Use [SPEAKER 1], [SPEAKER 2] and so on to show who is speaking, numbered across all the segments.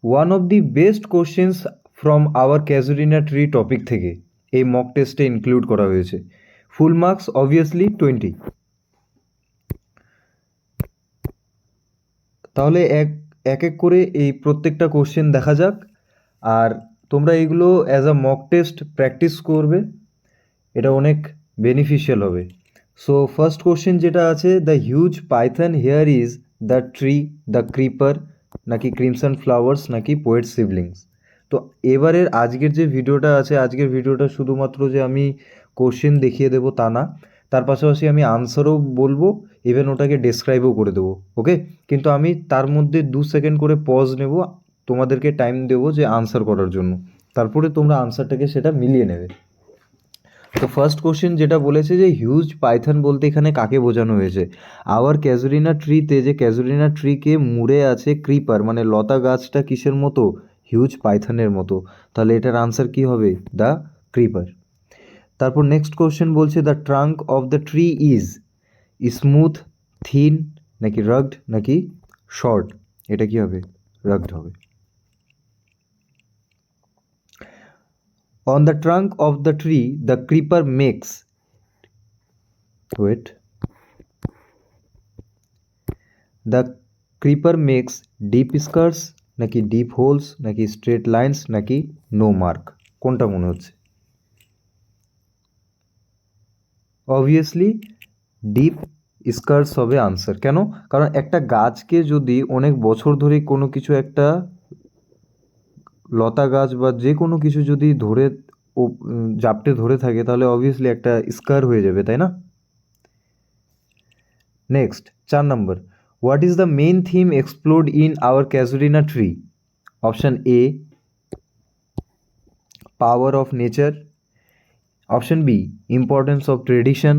[SPEAKER 1] One of the best questions from our casuarina tree topic থেকে এই mock টেস্টে include করা হয়েছে। Full marks obviously 20। তাহলে এক এক করে এই প্রত্যেকটা কোশ্চেন দেখা যাক, আর তোমরা এইগুলো as a mock test practice করবে, এটা অনেক বেনিফিশিয়াল হবে। সো ফার্স্ট কোশ্চেন যেটা আছে, the huge Python hair is the tree, the creeper, নাকি ক্রিমসন ফ্লাওয়ার্স, নাকি পোয়েট সিবলিংস। তো এবারের আজকের যে ভিডিওটা আছে, আজকের ভিডিওটা শুধুমাত্র যে আমি কোশ্চেন দেখিয়ে দেবো তা না, তার পাশাপাশি আমি আনসারও বলবো, ইভেন ওটাকে ডেসক্রাইবও করে দেবো, ওকে। কিন্তু আমি তার মধ্যে 2 সেকেন্ড করে পজ নেব, তোমাদেরকে টাইম দেবো যে আনসার করার জন্য, তারপরে তোমরা আনসারটাকে সেটা মিলিয়ে নেবে। তো ফার্স্ট কোশ্চেন যেটা বলেছে যে হিউজ পাইথন বলতে এখানে কাকে বোঝানো হয়েছে। আওয়ার ক্যাজুরিনা ট্রিতে, যে ক্যাজুরিনা ট্রিকে মুড়ে আছে ক্রিপার, মানে লতা গাছটা কিসের মতো, হিউজ পাইথনের মতো। তাহলে এটার আনসার কি হবে, দ্য ক্রিপার। তারপর নেক্সট কোশ্চেন বলছে the trunk of the tree is smooth, thin, নাকি রাগড, নাকি শর্ট। এটা কি হবে, রাগড হবে। On the trunk of the tree, the creeper makes, wait, the creeper makes deep scars, নাকি deep holes, নাকি straight lines, নাকি no mark। কোনটা মনে হচ্ছে? অবভিয়াসলি ডিপ স্কার্স হবে আনসার। কেন? কারণ একটা গাছকে যদি অনেক বছর ধরে কোনো কিছু, একটা লতা গাছ বা যে কোনো কিছু যদি ধরে জাপটে ধরে থাকে, তাহলে অবভিয়াসলি একটা স্কার হয়ে যাবে, তাই না? Next 4 number, what is the main theme explored in our casuarina tree. Option A, power of nature. Option B, importance of tradition.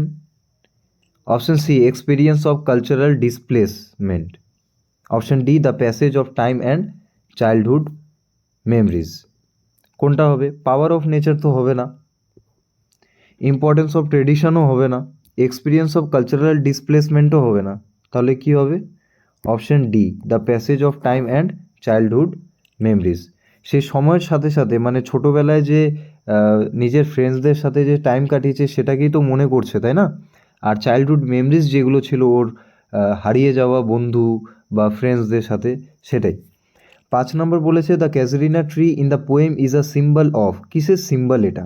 [SPEAKER 1] Option C, experience of cultural displacement. Option D, the passage of time and childhood memories. কোনটা হবে? পাওয়ার of nature তো হবে না, importance of ট্রেডিশনও হবে না, experience of cultural ডিসপ্লেসমেন্টও হবে না। তাহলে কি হবে? Option D, the passage of time and childhood memories. সেই সময়ের সাথে সাথে, মানে ছোটোবেলায় যে নিজের ফ্রেন্ডসদের সাথে যে টাইম কাটিয়েছে সেটাকেই তো মনে করছে, তাই না? আর চাইল্ডহুড মেমরিজ যেগুলো ছিল ওর হারিয়ে যাওয়া বন্ধু বা ফ্রেন্ডসদের সাথে, সেটাই। 5 নম্বর বলেছে the casuarina tree in the poem is a symbol of. কিসের সিম্বল এটা?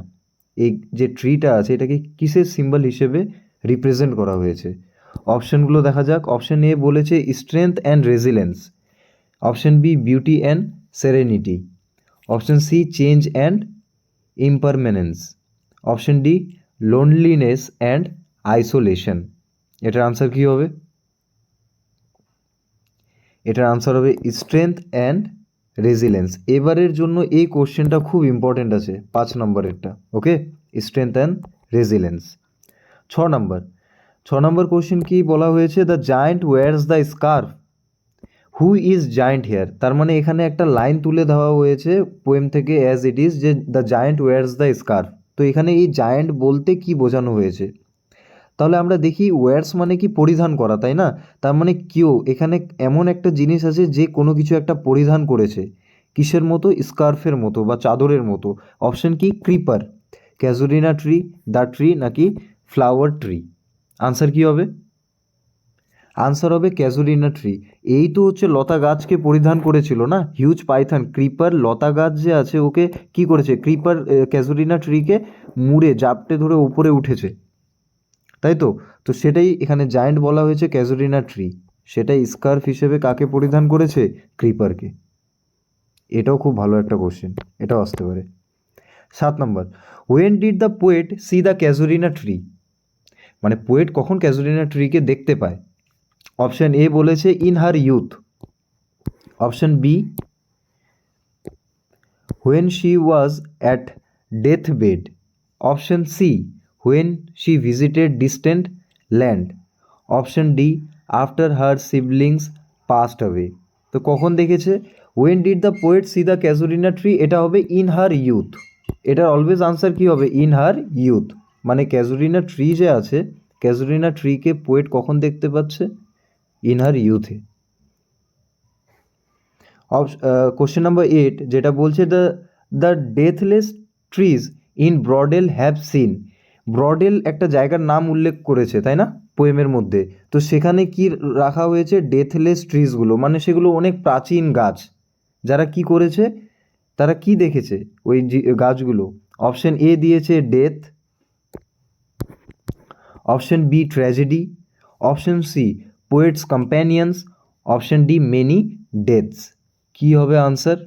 [SPEAKER 1] এই যে ট্রিটা আছে এটাকে কিসের সিম্বল হিসেবে রিপ্রেজেন্ট করা হয়েছে? অপশানগুলো দেখা যাক। অপশান এ বলেছে strength and resilience. Option B, beauty and serenity. Option C, change and impermanence. Option D, loneliness and isolation. এটার আনসার কী হবে? এটার আনসার হবে স্ট্রেংথ অ্যান্ড রেজিলেন্স। এবারের জন্য এই কোশ্চেনটা খুব ইম্পর্টেন্ট আছে, 5 নম্বরেরটা, okay. Strength and resilience. 6 number question কি বলা হয়েছে? The giant wears the scarf, who is giant here. তার মানে এখানে একটা লাইন তুলে দেওয়া হয়েছে পোয়েম থেকে অ্যাজ ইট ইজ, যে the giant wears the scarf. তো এখানে এই জায়ান্ট বলতে কি বোঝানো হয়েছে? তাহলে আমরা দেখি ওয়্যার্স মানে কি পরিধান করা, তাই না? তার মানে কেউ এখানে এমন একটা জিনিস আছে যে কোনো কিছু একটা পরিধান করেছে, কিসের মতো? স্কার্ফের মতো বা চাদরের মতো। অপশন কি? Creeper, Casuarina tree, the tree, নাকি ফ্লাওয়ার ট্রি। আনসার কি হবে? আনসার হবে ক্যাজুরিনা ট্রি। এই তো হচ্ছে লতা গাছকে পরিধান করেছিল না হিউজ পাইথন। ক্রিপার লতা গাছ যে আছে ওকে কি করেছে? ক্রিপার ক্যাজুরিনা ট্রিকে মুড়ে জাপটে ধরে উপরে উঠেছে, তাই তো। তো সেটাই এখানে জায়ান্ট বলা হয়েছে ক্যাজুরিনা ট্রি, সেটাই স্কার্ফ হিসেবে কাকে পরিধান করেছে? ক্রিপারকে। এটাও খুব ভালো একটা কোশ্চেন, এটাও আসতে পারে। 7 number, when did the poet see the casuarina tree. মানে পোয়েট কখন ক্যাজুরিনা ট্রিকে দেখতে পায়? অপশন এ বলেছে in her youth. Option B, when she was at death bed. Option C, when she visited distant land. Option D, after her siblings passed away. তো কখন দেখেছে? When did the poet see the casuarina tree, এটা হবে in her youth. এটার always answer কী হবে? In her youth. মানে casuarina tree যে আছে, ক্যাজুরিনা ট্রিকে পোয়েট কখন দেখতে পাচ্ছে? ইন হার ইউথে। কোশ্চেন নাম্বার 8 যেটা বলছে the deathless trees in Borrowdale have seen. Borrowdale একটা জায়গার নাম উল্লেখ করেছে, তাই না, পোয়েমের মধ্যে। তো সেখানে কি রাখা হয়েছে? ডেথলেস ট্রিজগুলো, মানে সেগুলো অনেক প্রাচীন গাছ। যারা কি করেছে, তারা কি দেখেছে ওই গাছগুলো? অপশন এ দিয়েছে death, option B tragedy, option C poets companions, option D many deaths. কি হবে আনসার?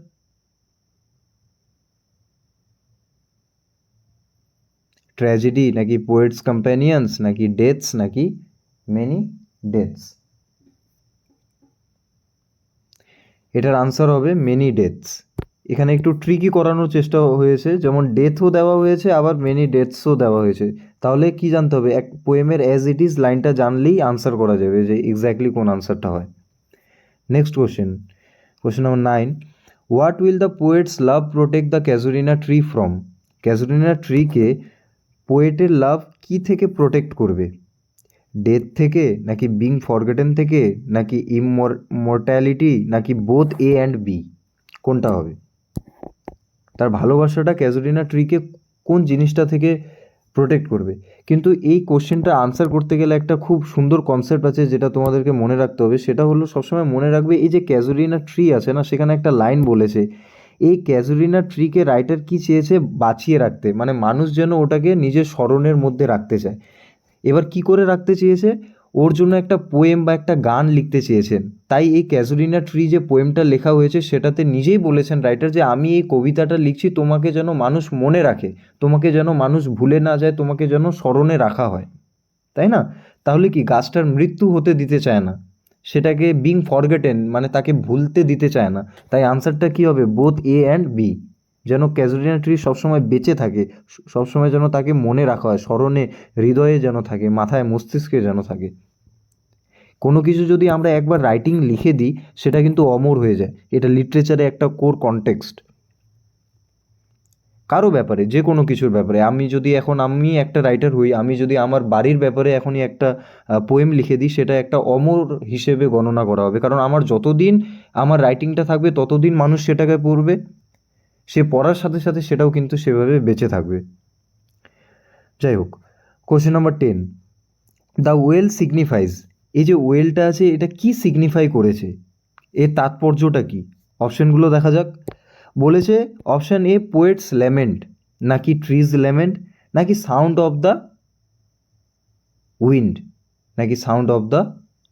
[SPEAKER 1] ট্র্যাজেডি নাকি পোয়েটস কম্প্যানিয়ন্স নাকি ডেথস নাকি মেনি ডেথস? এটার আনসার হবে মেনি ডেথস। এখানে একটু ট্রিকি করানোর চেষ্টা হয়েছে, যেমন ডেথও দেওয়া হয়েছে আবার মেনি ডেথসও দেওয়া হয়েছে। তাহলে কি জানতে হবে? এক পোয়েমের অ্যাজ ইট ইজ লাইনটা জানলেই আনসার করা যাবে যে এক্স্যাক্টলি কোন আনসারটা হয়। Next question number 9, what will the poet's love protect the casuarina tree from? Casuarina ট্রিকে পোয়েটের লাভ কি থেকে প্রোটেক্ট করবে? ডেথ থেকে নাকি বিং ফরগেটেন থেকে নাকি ইমমর্ট্যালিটি নাকি বোথ এ অ্যান্ড বি? কোনটা হবে? তার ভালোবাসাটা ক্যাজুরিনা ট্রিকে কোন জিনিসটা থেকে প্রোটেক্ট করবে? কিন্তু এই কোশ্চেনটা আনসার করতে গেলে একটা খুব সুন্দর কনসেপ্ট আছে যেটা তোমাদেরকে মনে রাখতে হবে। সেটা হলো সবসময় মনে রাখবে, এই যে ক্যাজুরিনা ট্রি আছে না, সেখানে একটা লাইন বলেছে, এই ক্যাজুরিনা ট্রিকে রাইটার কি চেয়েছে? বাঁচিয়ে রাখতে, মানে মানুষ যেন ওটাকে নিজের স্মরণের মধ্যে রাখতে চায়। এবার কি করে রাখতে চেয়েছে? ওর জন্য একটা পোয়েম বা একটা গান লিখতে চেয়েছেন। তাই এই ক্যাজুরিনা ট্রি যে পোয়েমটা লেখা হয়েছে সেটাতে নিজেই বলেছেন রাইটার যে আমি এই কবিতাটা লিখছি তোমাকে যেন মানুষ মনে রাখে, তোমাকে যেন মানুষ ভুলে না যায়, তোমাকে যেন স্মরণে রাখা হয়, তাই না? তাহলে কি গাছটার মৃত্যু হতে দিতে চায় না, সেটাকে বিং ফরগেটেন মানে তাকে ভুলতে দিতে চায় না। তাই আনসারটা কি হবে? Both A and B. যেন ক্যাজুরিনা ট্রি সবসময় বেঁচে থাকে, সবসময় যেন তাকে মনে রাখা হয়, স্মরণে, হৃদয়ে যেন থাকে, মাথায় মস্তিষ্কে যেন থাকে। কোনো কিছু যদি আমরা একবার রাইটিং লিখে দিই সেটা কিন্তু অমর হয়ে যায়। এটা লিটারেচারে একটা কোর কনটেক্সট। কারো ব্যাপারে, যে কোনো কিছুর ব্যাপারে, আমি একটা রাইটার হই, আমি যদি আমার বাড়ির ব্যাপারে এখনই একটা পোয়েম লিখে দিই, সেটা একটা অমর হিসেবে গণনা করা হবে। কারণ আমার যতদিন আমার রাইটিংটা থাকবে ততদিন মানুষ সেটাকে পড়বে, সে পড়ার সাথে সাথে সেটাও কিন্তু সেভাবে বেঁচে থাকবে। যাই হোক, question number 10, the well signifies. এই যে ওয়েলটা আছে এটা কি সিগনিফাই করেছে, এর তাৎপর্যটা কি? অপশানগুলো দেখা যাক। বলেছে অপশান এ পোয়েটস ল্যামেন্ট, নাকি ট্রিজ ল্যামেন্ট, নাকি সাউন্ড অফ দ্য উইন্ড, নাকি sound of the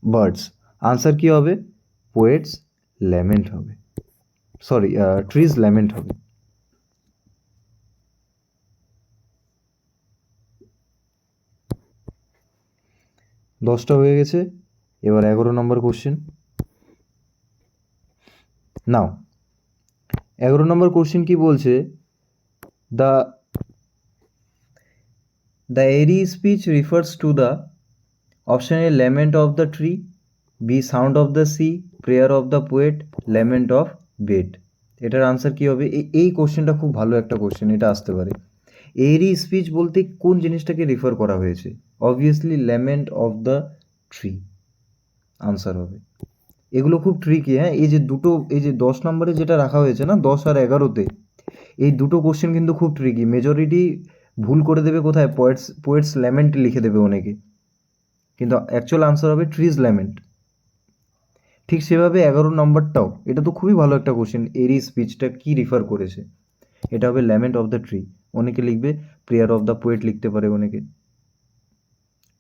[SPEAKER 1] birds. Answer কি হবে? পোয়েটস ল্যামেন্ট হবে, সরি, ট্রিজ ল্যামেন্ট হবে। দশটা হয়ে গেছে, এবার 11 নম্বর কোশ্চেন। নাও 11 নম্বর কোশ্চেন কি বলছে? The airy speech refers to the option A lament of the tree, B sound of the sea, prayer of the poet, lament of bird। এটার answer কি হবে? এই কোশ্চেনটা খুব ভালো একটা কোশ্চেন, এটা আসতে পারে। এরি স্পিচ বলতে কোন জিনিসটাকে রিফার করা হয়েছে? Obviously lament of the tree answer হবে। এগুলো খুব ট্রিকি, হ্যাঁ। এই যে 10 নম্বরে যেটা রাখা হয়েছে না, 10 আর 11তে, এই দুটো কোশ্চেন কিন্তু খুব ট্রিকি। মেজরিটি ভুল করে দেবে কোথায়? পোয়েটস ল্যামেন্ট লিখে দেবে অনেকে, কিন্তু অ্যাকচুয়াল আনসার হবে ট্রিজ ল্যামেন্ট। ঠিক সেভাবে 11 নম্বরটাও, এটা তো খুবই ভালো একটা কোশ্চেন। এরি স্পিচটা কি রিফার করেছে? এটা হবে ল্যামেন্ট অফ দ্য ট্রি। অনেকে লিখবে প্রেয়ার অফ দ্য পোয়েট লিখতে পারে অনেকে।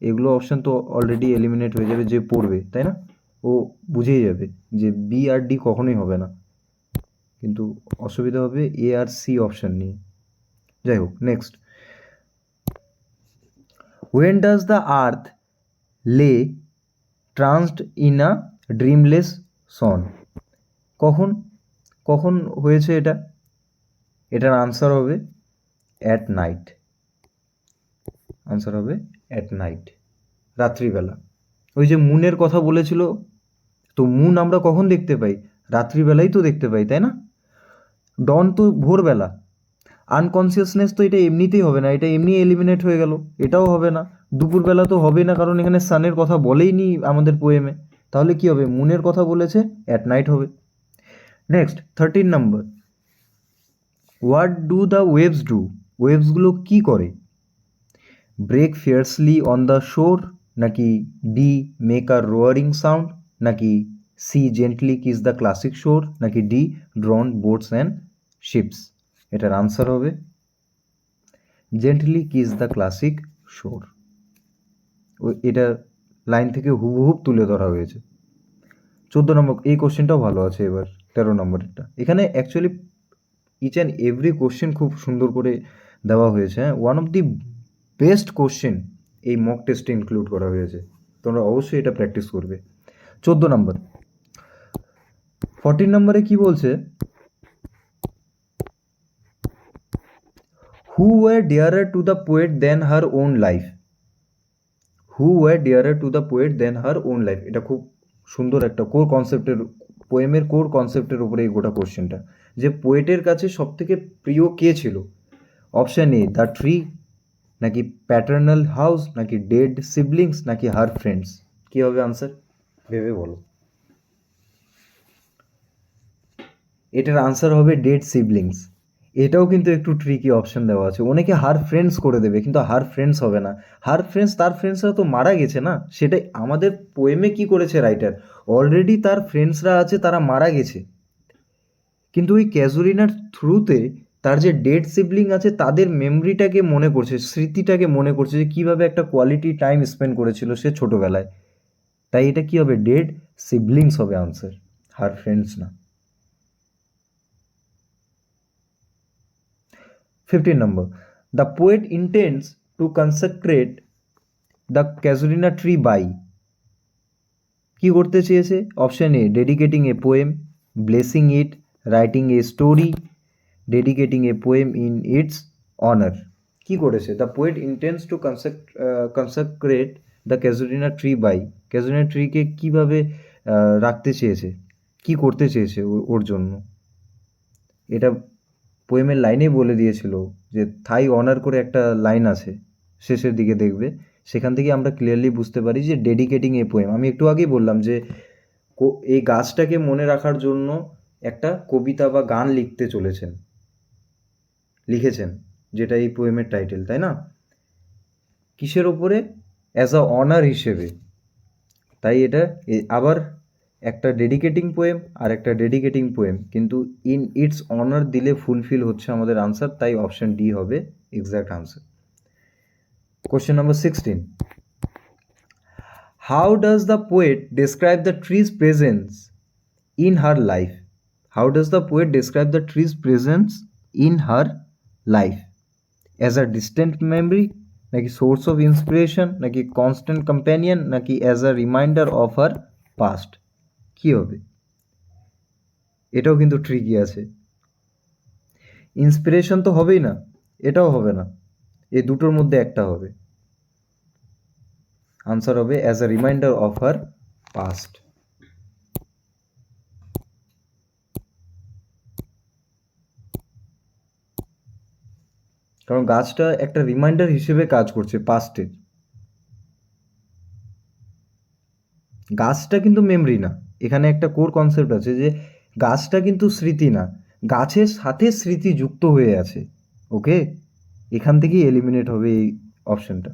[SPEAKER 1] এগুলো অপশান তো অলরেডি এলিমিনেট হয়ে যাবে, যে পড়বে, তাই না, ও বুঝেই যাবে যে বি আর ডি কখনোই হবে না, কিন্তু অসুবিধা হবে এ আর সি অপশান নিয়ে। যাই হোক, next, when does the earth lay tranced in a dreamless son? কখন হয়েছে এটা? এটার আনসার হবে অ্যাট নাইট। আনসার হবে অ্যাট নাইট, রাত্রিবেলা। ওই যে মুনের কথা বলেছিল, তো মুন আমরা কখন দেখতে পাই? রাত্রিবেলাই তো দেখতে পাই, তাই না? ডন তো ভোরবেলা। আনকনসিয়াসনেস তো এটা এমনিতেই হবে না, এটা এমনি এলিমিনেট হয়ে গেল, এটাও হবে না। দুপুরবেলা তো হবে না, কারণ এখানে সানের কথা বলেই নি আমাদের পোয়েমে। তাহলে কি হবে? মুনের কথা বলেছে, অ্যাট নাইট হবে। Next 13 number, what do the waves do? ওয়েভসগুলো কী করে? Break fiercely on the shore, নাকি B make a roaring sound, নাকি C gently kiss the classic shore, নাকি D drown boats and ships? এটার আনসার হবে gently kiss the classic shore. এটা line থেকে হুবহুব তুলে ধরা হয়েছে। 14 নম্বর, এই কোশ্চেনটাও ভালো আছে। এবার 13 নম্বরেরটা, এখানে actually each and every question খুব সুন্দর করে দেওয়া হয়েছে। One of the best question এই মক টেস্টে ইনক্লুড করা হয়েছে, তোমরা অবশ্যই এটা প্র্যাকটিস করবে। 14 নম্বর, 14 নম্বরে কি বলছে, who were dearer to the poet than her own life? Who were dearer to the poet than her own life, এটা খুব সুন্দর একটা কোর কনসেপ্টের, পোয়েমের কোর কনসেপ্টের উপরে এই গোটা কোশ্চেনটা, যে পোয়েটের কাছে সবথেকে প্রিয় কে ছিল? অপশান এ দ্য ট্রি, নাকি প্যাটার্নাল হাউস, নাকি ডেড সিবলিংস, নাকি হার ফ্রেন্ডস? কী হবে আনসার, ভেবে বলো। এটার আনসার হবে ডেড সিবলিংস। এটাও কিন্তু একটু ট্রিকি অপশন দেওয়া আছে, অনেকে হার ফ্রেন্ডস করে দেবে, কিন্তু হার ফ্রেন্ডস হবে না। হার ফ্রেন্ডস, তার ফ্রেন্ডসরা তো মারা গেছে না, সেটাই আমাদের পোয়েমে কি করেছে রাইটার, অলরেডি তার ফ্রেন্ডসরা আছে, তারা মারা গেছে, কিন্তু ওই ক্যাজুরিনার থ্রুতে তার যে ডেড সিবলিং আছে তাদের মেমরিটাকে মনে করছে, স্মৃতিটাকে মনে করছে, যে কীভাবে একটা কোয়ালিটি টাইম স্পেন্ড করেছিল সে ছোটোবেলায়। তাই এটা কি হবে, ডেড সিবলিংস হবে আনসার, হার ফ্রেন্ডস না। 15 number, the poet intends to consecrate the casuarina tree by, কি করতে চেয়েছে? Option A dedicating a poem, blessing it, writing a story, dedicating a poem in its honour. কি করেছে? The poet intends to consecrate the casuarina tree by, casuarina ট্রিকে কীভাবে রাখতে চেয়েছে, কি করতে চেয়েছে ওর জন্য? এটা পোয়েমের লাইনেই বলে দিয়েছিল, যে থাই অনার করে একটা লাইন আছে শেষের দিকে দেখবে, সেখান থেকে আমরা ক্লিয়ারলি বুঝতে পারি যে ডেডিকেটিং এ পোয়েম। আমি একটু আগেই বললাম যে এই গাছটাকে মনে রাখার জন্য একটা কবিতা বা গান লিখেছেন, যেটা এই পোয়েমের টাইটেল, তাই না? কিসের ওপরে? অ্যাজ আ অনার হিসেবে। তাই এটা আবার একটা ডেডিকেটিং পোয়েম আর একটা ডেডিকেটিং পোয়েম, কিন্তু ইন ইটস অনার দিলে ফুলফিল হচ্ছে আমাদের আনসার, তাই অপশন ডি হবে exact answer. Question number 16, how does the poet describe the tree's presence in her life? How does the poet describe the tree's presence in her life? As a distant memory, নাকি source of inspiration, নাকি constant companion, নাকি as a reminder of her past? কী হবে? এটাও কিন্তু tricky আছে। Inspiration তো হবেই না, এটাও হবে না, এই দুটোর মধ্যে একটা হবে। আনসার হবে as a reminder of her past. কারণ গাছটা একটা রিমাইন্ডার হিসেবে কাজ করছে পাস্টের। গাছটা কিন্তু মেমরি না, এখানে একটা কোর কনসেপ্ট আছে যে গাছটা কিন্তু স্মৃতি না, গাছের সাথে স্মৃতি যুক্ত হয়ে আছে। ওকে, এখান থেকেই এলিমিনেট হবে এই অপশনটা।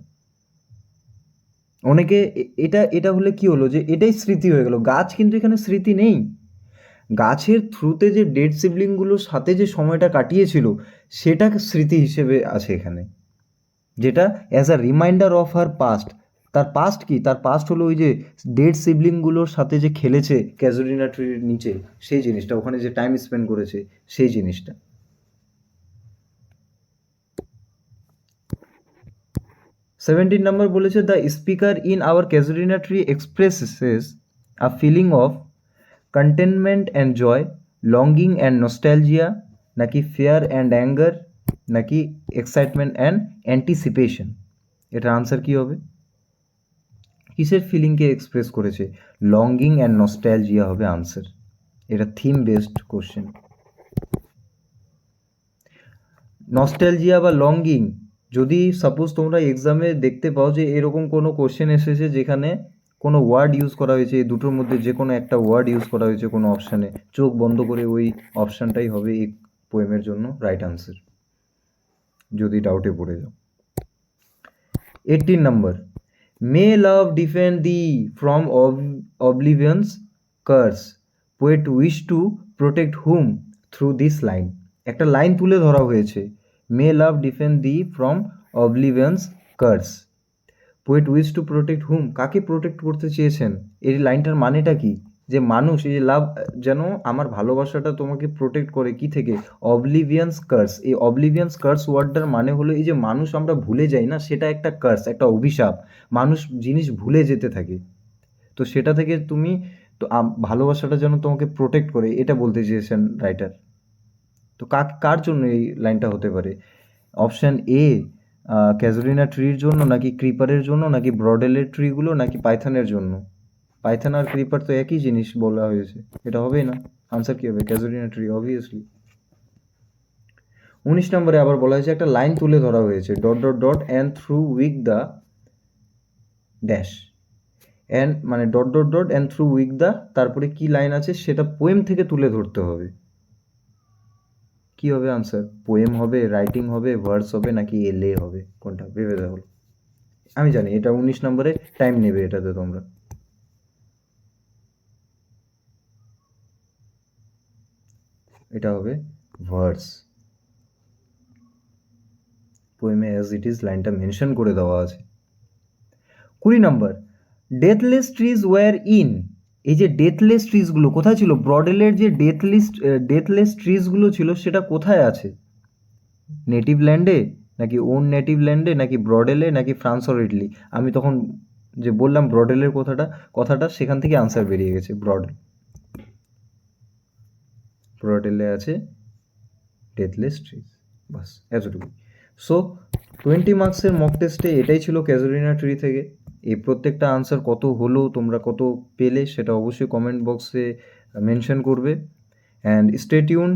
[SPEAKER 1] অনেকে এটা এটা হলে কি হলো, যে এটাই স্মৃতি হয়ে গেল, গাছ কিন্তু এখানে স্মৃতি নেই। গাছের থ্রুতে যে ডেড সিবলিংগুলোর সাথে যে সময়টা কাটিয়েছিল সেটা স্মৃতি হিসেবে আছে এখানে, যেটা as a reminder of her past. তার পাস্ট কি? তার পাস্ট হলো ওই যে ডেড সিবলিংগুলোর সাথে যে খেলেছে ক্যাজুরিনা ট্রির নিচে, সেই জিনিসটা, ওখানে যে টাইম স্পেন্ড করেছে সেই জিনিসটা। 17 নম্বর বলেছে, the speaker in our casuarina tree expresses a feeling of contentment and joy, longing and nostalgia, নাকি ফেয়ার অ্যান্ড অ্যাঙ্গার, নাকি এক্সাইটমেন্ট অ্যান্ড অ্যান্টিসিপেশন? এটার আনসার কী হবে? কিসের ফিলিংকে এক্সপ্রেস করেছে? লঙ্গিং অ্যান্ড নস্টালজিয়া হবে আনসার। এটা থিম বেসড কোশ্চেন। নস্টালজিয়া বা লঙ্গিং, যদি সাপোজ তোমরা এক্সামে দেখতে পাও যে এরকম কোনো কোশ্চেন এসেছে যেখানে কোনো ওয়ার্ড ইউজ করা হয়েছে, এই দুটোর মধ্যে যে কোনো একটা ওয়ার্ড ইউজ করা হয়েছে কোনো অপশানে, চোখ বন্ধ করে ওই অপশানটাই হবে এই পোয়েমের জন্য রাইট আনসার, যদি ডাউটে পড়ে যাও। 18 number, may love defend thee from oblivion's curse, poet wish to protect whom through this line. একটা লাইন তুলে ধরা হয়েছে, may love defend thee from oblivion's curse, poet wish to protect whom, কাকে protect করতে চেয়েছেন? এই লাইনটার মানেটা কি? যে মানুষ, এই যে লাভ, যেন আমার ভালোবাসাটা তোমাকে প্রোটেক্ট করে কি থেকে? অবলিভিয়ান্স কার্স। এই অবলিভিয়ান্স কার্স ওয়ার্ডটার মানে হলো এই যে মানুষ আমরা ভুলে যাই না, সেটা একটা কার্স, একটা অভিশাপ। মানুষ জিনিস ভুলে যেতে থাকে, তো সেটা থেকে তুমি তো ভালোবাসাটা যেন তোমাকে প্রোটেক্ট করে, এটা বলতে চেয়েছেন রাইটার। তো কার জন্য এই লাইনটা হতে পারে? অপশান এ ক্যাজুলিনা ট্রির জন্য, নাকি ক্রিপারের জন্য, নাকি ব্রডেলের ট্রিগুলো, নাকি পাইথনের জন্য? পাইথন আর ক্রিপার তো একই জিনিস বলা হয়েছে, এটা হবেই না। আনসার কী হবে? ক্যাজুলিনা ট্রি, অবভিয়াসলি। 19 নম্বরে আবার বলা হয়েছে একটা লাইন তুলে ধরা হয়েছে, dot dot dot and through weak the dash, and মানে dot dot dot and through weak the, তারপরে কি লাইন আছে সেটা পোয়েম থেকে তুলে ধরতে হবে। কি হবে আনসার? পোয়েম হবে, রাইটিং হবে, ভার্স হবে, নাকি এলে হবে? কোনটা ভেবে দেখো। আমি জানি এটা 19 নম্বরে টাইম নেবে এটাতে তোমরা। এটা হবে ভার্স, পোয়েমে অ্যাজ ইট ইজ লাইনটা মেনশন করে দেওয়া আছে। 20 নম্বর, ডেথলেস ট্রিজ ওয়্যার ইন, এই যে ডেথলেস ট্রিজগুলো কোথায় ছিল? ব্রডেলের যে ডেথলেস ট্রিজগুলো ছিল সেটা কোথায় আছে? নেটিভ ল্যান্ডে, নাকি ওন নেটিভ ল্যান্ডে, নাকি ব্রডেলে, নাকি ফ্রান্স অর ইটালি? আমি তখন যে বললাম ব্রডেলের কথাটা সেখান থেকে আনসার বেরিয়ে গেছে, ব্রডেলে আছে ডেথলেস ট্রিজ, বাস এতটুকু। সো 20 মার্কসের মক টেস্টে এটাই ছিল ক্যাজুলিনা ট্রি থেকে। এই প্রত্যেকটা আনসার কত হলো, তোমরা কত পেলে, সেটা অবশ্যই কমেন্ট বক্সে মেনশন করবে। And stay tuned.